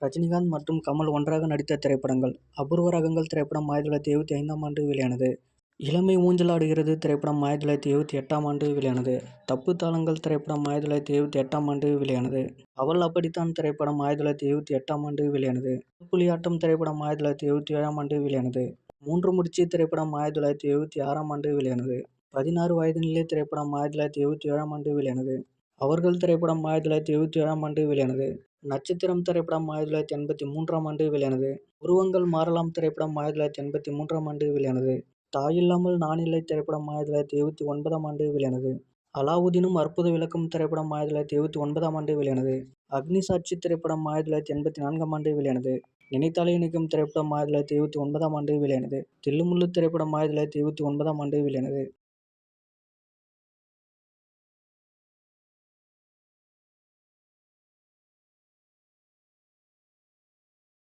ரஜினிகாந்த் மற்றும் கமல் ஒன்றாக நடித்த திரைப்படங்கள்: அபூர்வ ராகங்கள் திரைப்படம் 1975ஆம் ஆண்டு வெளியானது. இளமை ஊஞ்சலாடுகிறது திரைப்படம் 1978ஆம் ஆண்டு வெளியானது. தப்பு தாளங்கள் திரைப்படம் 1978ஆம் ஆண்டு வெளியானது. அவள் அப்படித்தான் திரைப்படம் 1978ஆம் ஆண்டு வெளியானது. புலியாட்டம் திரைப்படம் 1977ஆம் ஆண்டு வெளியானது. மூன்று முடிச்சு திரைப்படம் 1976ஆம் ஆண்டு வெளியானது. 16 வயதினிலே திரைப்படம் 1977ஆம் ஆண்டு வெளியானது. அவர்கள் திரைப்படம் 1977ஆம் ஆண்டு வெளியானது. நட்சத்திரம் திரைப்படம் 1983ஆம் ஆண்டு வெளியானது. உருவங்கள் மாறலாம் திரைப்படம் 1983ஆம் ஆண்டு வெளியானது. தாயில்லாமல் நானில்லை திரைப்படம் 1979ஆம் ஆண்டு வெளியானது. அலாவுதீனும் அற்புத விளக்கும் திரைப்படம் 1979ஆம் ஆண்டு வெளியானது. அக்னி சாட்சி திரைப்படம் 1984ஆம் ஆண்டு வெளியானது. நினைத்தாலே இனிக்கும் திரைப்படம் 1979ஆம் ஆண்டு வெளியானது. தில்லுமுல்லு திரைப்படம் 1979ஆம் ஆண்டு வெளியானது.